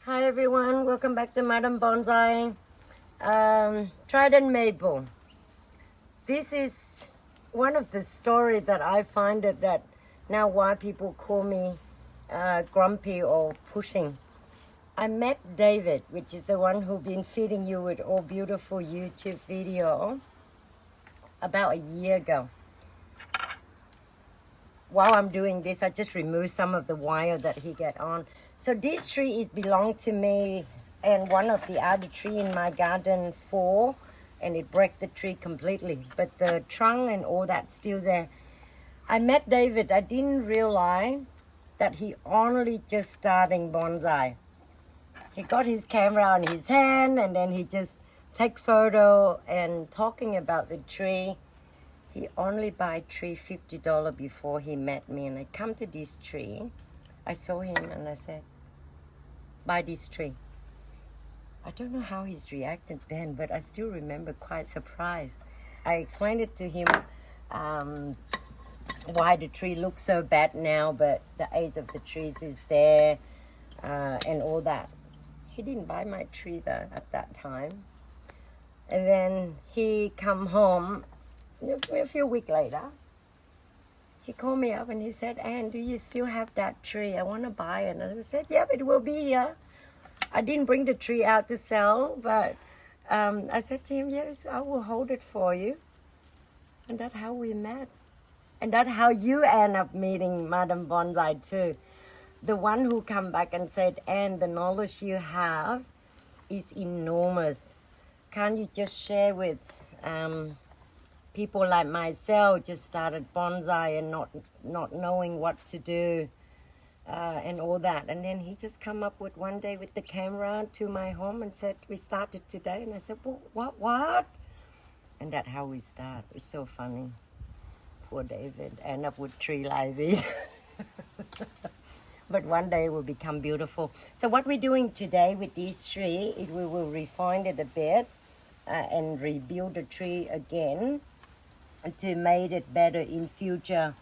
Hi everyone, welcome back to Madam Bonsai. Trident Maple. This is one of the stories that I find it that now why people call me grumpy or pushing. I met David, which is the one who been feeding you with all beautiful YouTube video about a year ago. While I'm doing this, I just remove some of the wire that he get on. So this tree is belong to me and one of the other tree in my garden fall, and it break the tree completely. But the trunk and all that still there. I met David. I didn't realize that he only just starting bonsai. He got his camera on his hand and then he just take photo and talking about the tree. He only buy tree $50 before he met me, and I come to this tree. I saw him and I said, buy this tree. I don't know how he's reacted then, but I still remember quite surprised. I explained it to him why the tree looks so bad now, but the age of the trees is there and all that. He didn't buy my tree though at that time. And then he come home a few weeks later. He called me up and he said, Anne, do you still have that tree? I want to buy it. And I said, yep, it will be here. I didn't bring the tree out to sell, but I said to him, yes, I will hold it for you. And that's how we met. And that's how you end up meeting Madam Bonsai too. The one who come back and said, Anne, the knowledge you have is enormous. Can't you just share with people like myself just started bonsai and not knowing what to do and all that. And then he just come up with one day with the camera to my home and said, we started today. And I said, well, what? And that's how we start. It's so funny. Poor David, end up with tree like this. But one day it will become beautiful. So what we're doing today with this tree, we will refine it a bit and rebuild the tree again to make it better in future.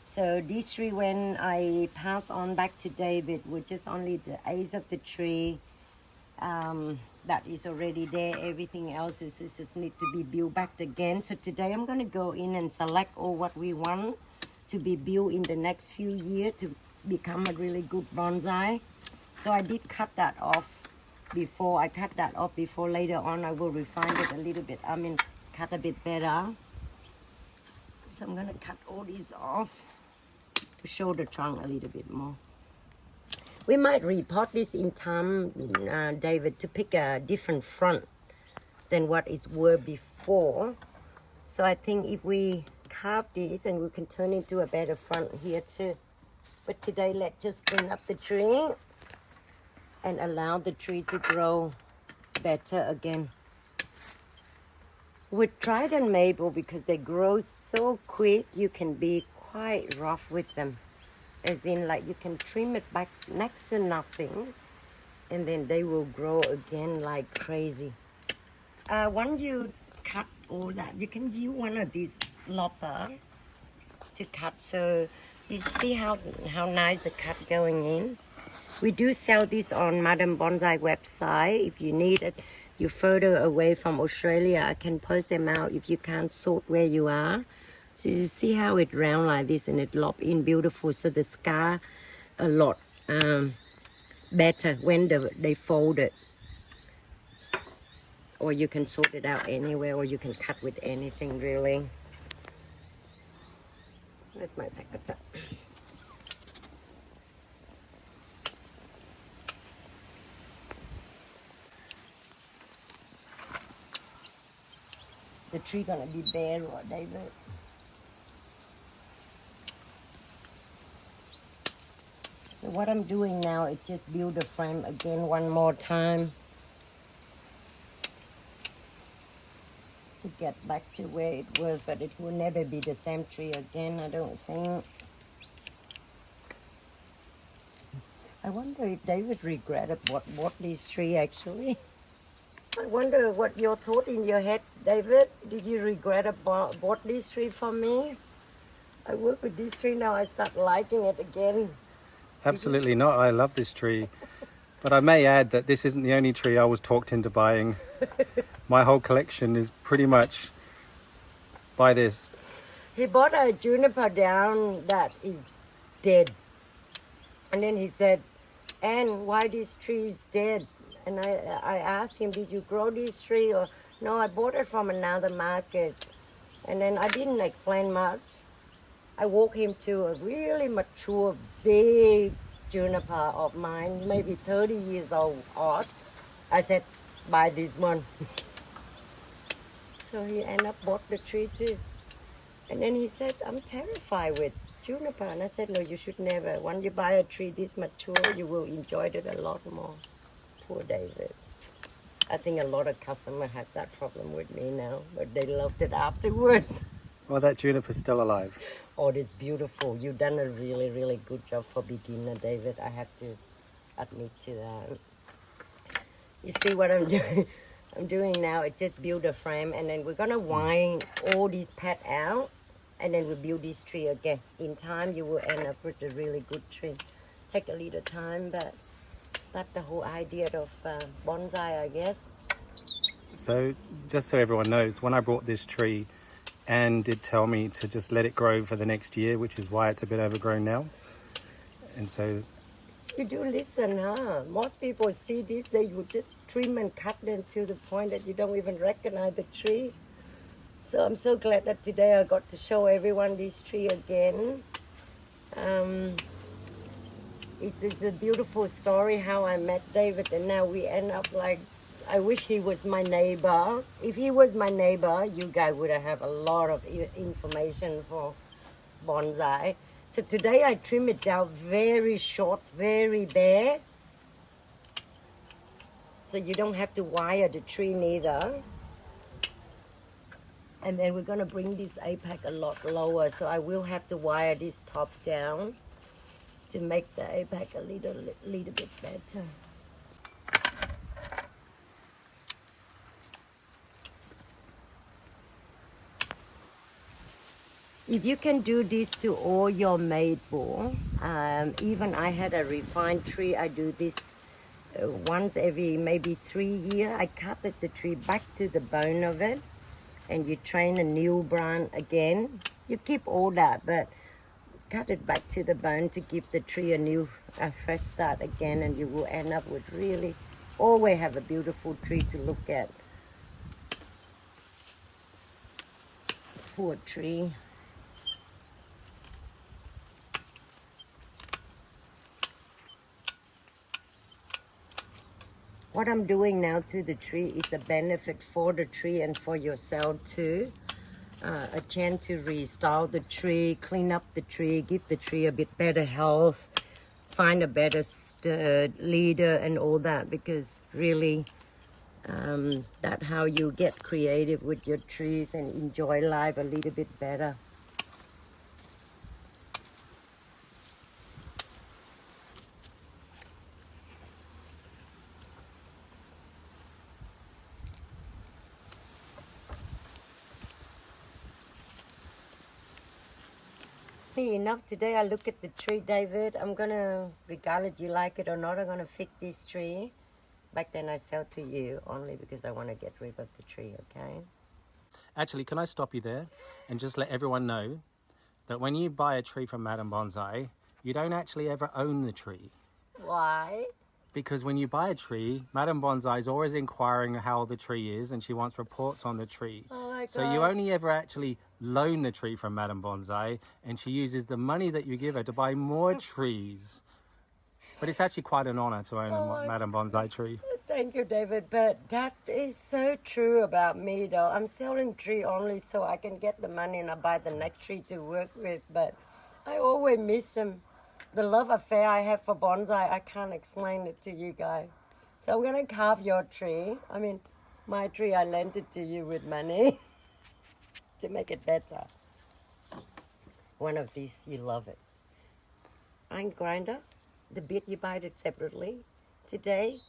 So this tree, when I pass on back to David, with just only the age of the tree that is already there. Everything else is just need to be built back again. So today I'm going to go in and select all what we want to be built in the next few years to become a really good bonsai. So I did cut that off before. I cut that off before. Later on I will refine it a little bit. I mean, cut a bit better. So I'm going to cut all these off to show the trunk a little bit more. We might repot this in time, David, to pick a different front than what it were before. So I think if we carve this and we can turn into a better front here too. But today let's just clean up the tree and allow the tree to grow better again. With Trident Maple, because they grow so quick, you can be quite rough with them. As in, like, you can trim it back next to nothing, and then they will grow again like crazy. Once you cut all that, you can use one of these lopper to cut. So you see how nice the cut going in. We do sell this on Madam Bonsai website. If you need it, you're further away from Australia, I can post them out if you can't sort where you are. So you see how it round like this and it lop in beautiful. So the scar a lot better when they fold it. Or you can sort it out anywhere, or you can cut with anything really. Where's my secretary? The tree gonna be bare, or David? So what I'm doing now is just build the frame again one more time to get back to where it was, but it will never be the same tree again, I don't think. I wonder if David regretted what bought this tree actually. I wonder what your thought in your head, David. Did you regret bought this tree for me? I work with this tree now. I start liking it again. Absolutely not. I love this tree. But I may add that this isn't the only tree I was talked into buying. My whole collection is pretty much by this. He bought a juniper down that is dead. And then he said, Anne, why this tree is dead? And I asked him, did you grow this tree? Or no, I bought it from another market. And then I didn't explain much. I walked him to a really mature, big juniper of mine, maybe 30 years old. I said, buy this one. So he ended up bought the tree too. And then he said, I'm terrified with juniper. And I said, no, you should never. When you buy a tree this mature, you will enjoy it a lot more. Poor David. I think a lot of customers have that problem with me now, but they loved it afterward. Well, that juniper's still alive. Oh, it's beautiful. You've done a really, really good job for beginner, David. I have to admit to that. You see what I'm doing? I'm doing now, I just build a frame, and then we're gonna wind all these pads out, and then we build this tree again. In time, you will end up with a really good tree. Take a little time, but that's the whole idea of bonsai, I guess. So just so everyone knows, when I brought this tree, Anne did tell me to just let it grow for the next year, which is why it's a bit overgrown now. And so... You do listen, huh? Most people see this, they would just trim and cut them to the point that you don't even recognize the tree. So I'm so glad that today I got to show everyone this tree again. It's a beautiful story how I met David, and now we end up like, I wish he was my neighbor. If he was my neighbor, you guys would have a lot of information for bonsai. So today I trim it down very short, very bare. So you don't have to wire the tree neither. And then we're gonna bring this apex a lot lower. So I will have to wire this top down to make the apex a little bit better. If you can do this to all your maple, even I had a refined tree, I do this once every maybe 3 years. I cut the tree back to the bone of it, and you train a new branch again. You keep all that, but cut it back to the bone to give the tree a fresh start again, and you will end up with really, always have a beautiful tree to look at. Poor tree. What I'm doing now to the tree is a benefit for the tree and for yourself too. A chance to restore the tree, clean up the tree, give the tree a bit better health, find a better leader and all that, because really that's how you get creative with your trees and enjoy life a little bit better. Enough today. I look at the tree, David. I'm gonna, regardless you like it or not, I'm gonna fix this tree. Back then I sell to you only because I want to get rid of the tree, okay? Actually, can I stop you there and just let everyone know that when you buy a tree from Madame Bonsai, you don't actually ever own the tree. Why? Because when you buy a tree, Madame Bonsai is always inquiring how the tree is, and she wants reports on the tree. Oh my God. So you only ever actually loan the tree from Madame Bonsai, and she uses the money that you give her to buy more trees. But it's actually quite an honor to own a Madame Bonsai tree. Thank you, David. But that is so true about me, though. I'm selling tree only so I can get the money and I buy the next tree to work with. But I always miss them. The love affair I have for bonsai, I can't explain it to you guys. So I'm gonna carve your tree. I mean, my tree, I lent it to you with money to make it better. One of these, you love it. Iron grinder, the bit you buy it separately. Today,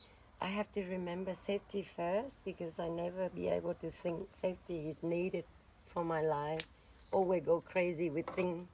I have to remember safety first because I never be able to think safety is needed for my life. Always go crazy with things.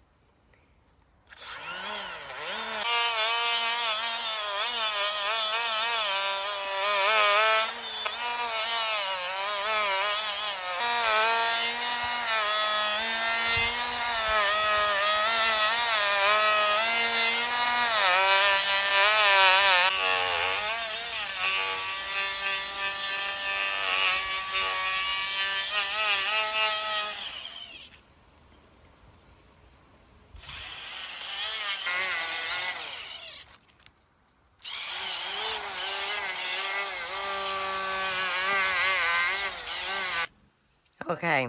Okay,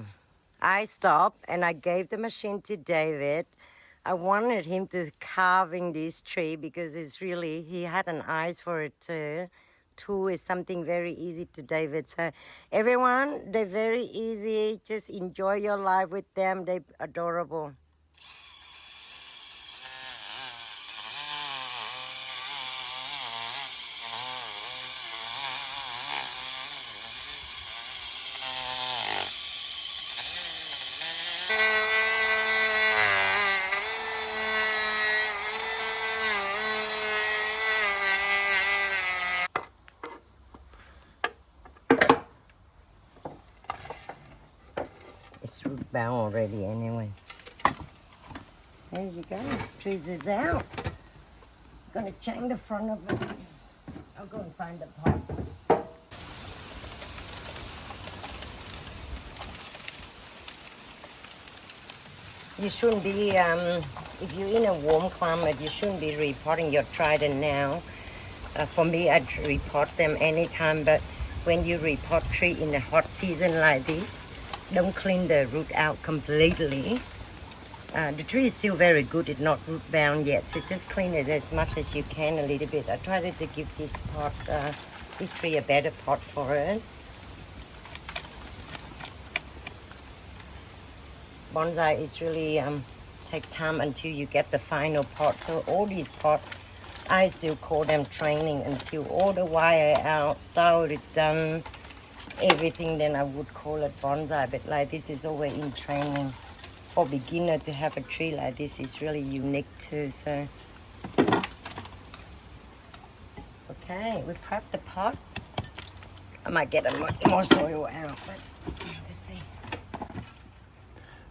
I stopped and I gave the machine to David. I wanted him to carving this tree because it's really, he had an eyes for it too. Two is something very easy to David. So everyone, they're very easy. Just enjoy your life with them. They're adorable. It's root bound already anyway. There you go. Trees is out. Gonna change the front of it. I'll go and find the pot. You shouldn't be, if you're in a warm climate, you shouldn't be repotting your Trident now. For me, I'd repot them anytime, but when you repot tree in a hot season like this, don't clean the root out completely. The tree is still very good, it's not root bound yet, so just clean it as much as you can a little bit. I tried to give this pot, this tree a better pot for it. Bonsai is really take time until you get the final pot. So all these pots, I still call them training until all the wire out, style is done, everything, then I would call it bonsai. But like this is always in training. For beginner to have a tree like this is really unique too. So okay, we prep the pot. I might get more soil out, but we'll see.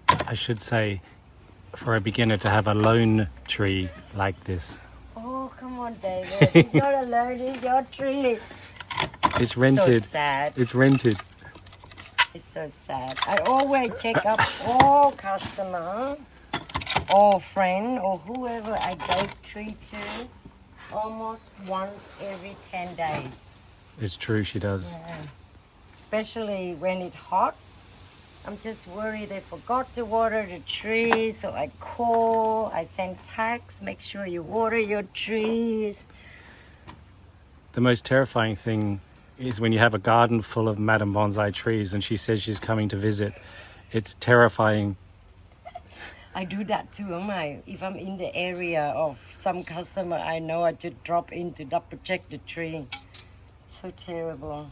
I should say, for a beginner to have a lone tree like this. Oh, come on, David. It's not alone, it's your tree. It's rented. So sad. It's rented. It's so sad. I always check up all customer, or friend, or whoever I gave tree to, almost once every 10 days. It's true, she does. Yeah. Especially when it's hot. I'm just worried they forgot to water the tree, so I call, I send texts, make sure you water your trees. The most terrifying thing is when you have a garden full of Madam Bonsai trees and she says she's coming to visit. It's terrifying. I do that too, if I'm in the area of some customer I know, I just drop in to double check the tree. So terrible.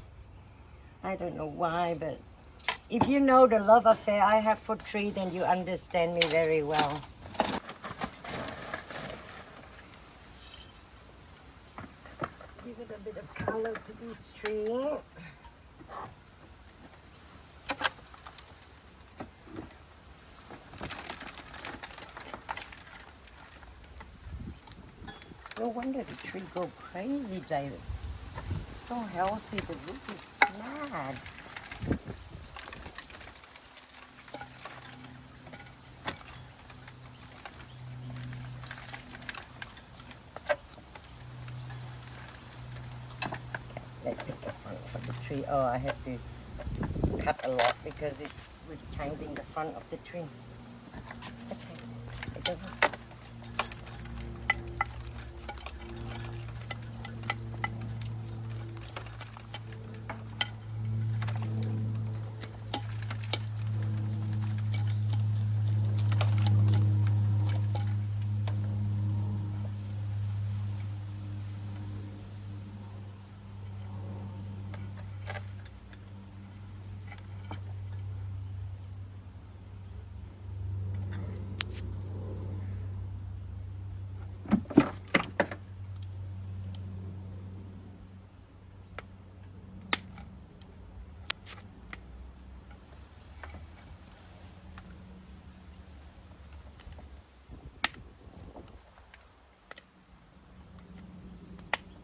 I don't know why, but if you know the love affair I have for tree, then you understand me very well. Give it a bit of color to this tree. No wonder the tree go crazy, David. So healthy, the root is mad. Let's pick the front of the tree. Oh, I have to cut a lot because we're changing the front of the tree. It's okay. It doesn't.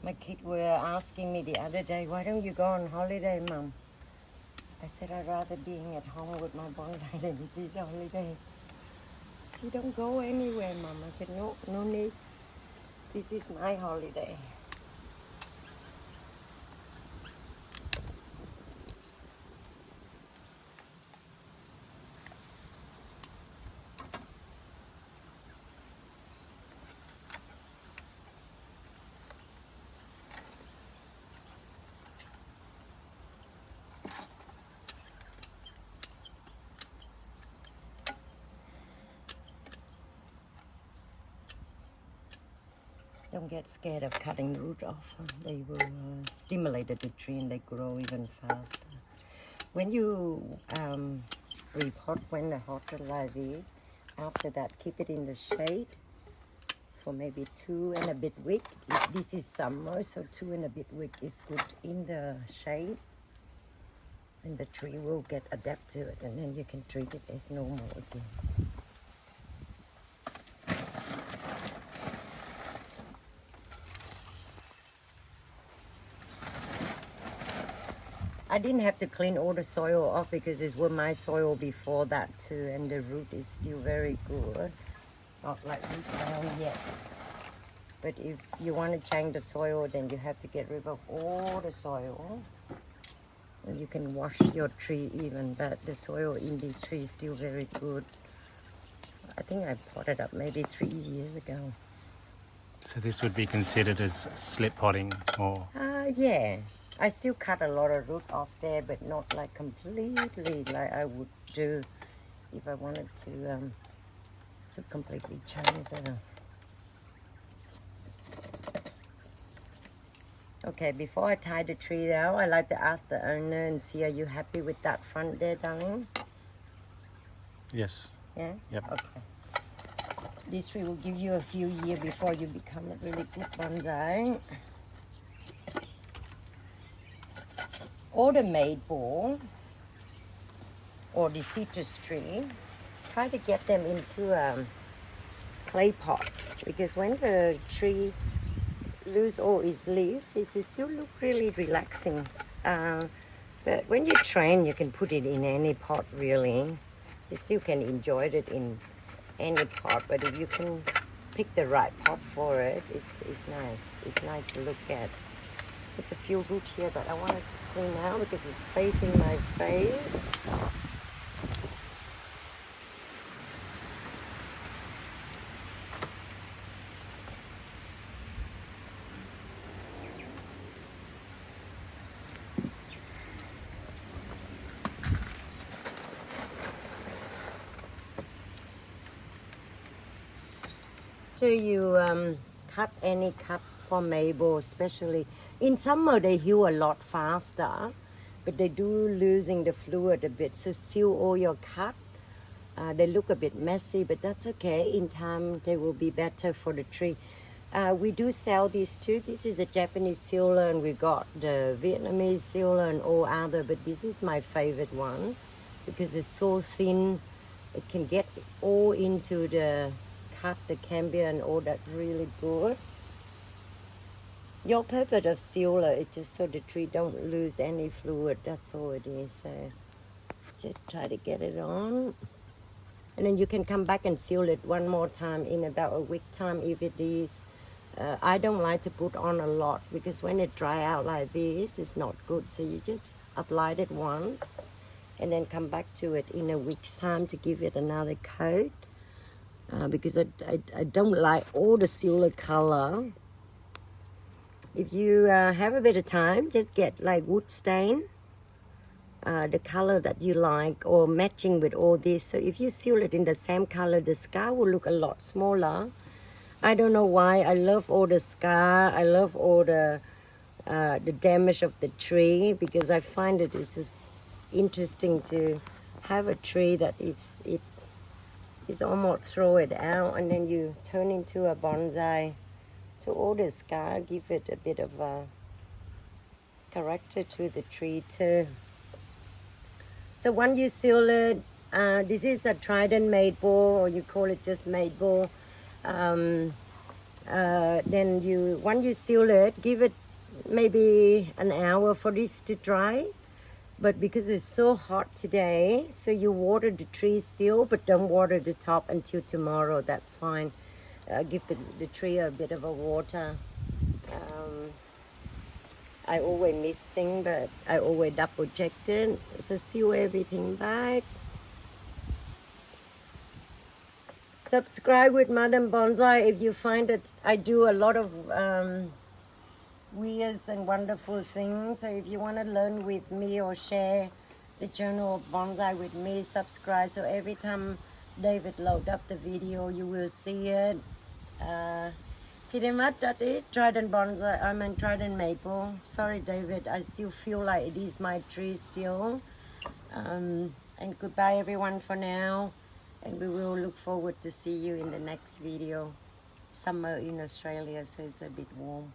My kids were asking me the other day, why don't you go on holiday, Mom? I said, I'd rather being at home with my bonsai than this holiday. She don't go anywhere, Mom. I said, no, no need. This is my holiday. Don't get scared of cutting the root off. They will stimulate the tree and they grow even faster. When you repot when the hotter like this, after that keep it in the shade for maybe 2 and a bit week. This is summer, so 2 and a bit week is good in the shade. And the tree will get adapt to it, and then you can treat it as normal again. I didn't have to clean all the soil off because this was my soil before that too, and the root is still very good. Not like root down yet. But if you want to change the soil, then you have to get rid of all the soil. And you can wash your tree even, but the soil in this tree is still very good. I think I potted up maybe 3 years ago. So this would be considered as slip potting, or? Yeah. I still cut a lot of root off there, but not like completely like I would do if I wanted to completely change it. Okay, before I tie the tree down, I like to ask the owner and see, are you happy with that front there, darling? Yes. Yeah? Yep. Okay. This tree will give you a few years before you become a really good bonsai. Or the maple, or the citrus tree, try to get them into a clay pot, because when the tree lose all its leaf, it still look really relaxing. But when you train, you can put it in any pot really. You still can enjoy it in any pot, but if you can pick the right pot for it, it's nice. It's nice to look at. There's a few root here that I wanted to clean out because it's facing my face. So you cut any cut for maple, especially in summer they heal a lot faster, but they do losing the fluid a bit. So seal all your cut. They look a bit messy, but that's okay. In time they will be better for the tree. We do sell these too. This is a Japanese sealer, and we got the Vietnamese sealer and all other, but this is my favorite one because it's so thin. It can get all into the cut, the cambia and all that, really good. Your purpose of sealer is just so the tree don't lose any fluid. That's all it is. So just try to get it on. And then you can come back and seal it one more time in about a week time if it is. I don't like to put on a lot because when it dry out like this, it's not good. So you just apply it once and then come back to it in a week's time to give it another coat. Because I don't like all the sealer color. If you have a bit of time, just get like wood stain, the color that you like, or matching with all this. So if you seal it in the same color, the scar will look a lot smaller. I don't know why. I love all the scar. I love all the damage of the tree, because I find it is just interesting to have a tree that is almost throw it out and then you turn into a bonsai. So all the scar give it a bit of a character to the tree too. So when you seal it, this is a Trident Maple, or you call it just maple. Then when you seal it, give it maybe an hour for this to dry. But because it's so hot today, so you water the tree still, but don't water the top until tomorrow. That's fine. Give the tree a bit of a water. I always miss things, but I always double check it. So seal everything back. Subscribe with Madam Bonsai if you find that I do a lot of weird and wonderful things. So if you want to learn with me or share the journal of bonsai with me, subscribe. So every time David load up the video, you will see it. Fidemat.it, Trident Bonsai, I mean Trident Maple. Sorry David, I still feel like it is my tree still. And goodbye everyone for now. And we will look forward to see you in the next video. Summer in Australia, so it's a bit warm.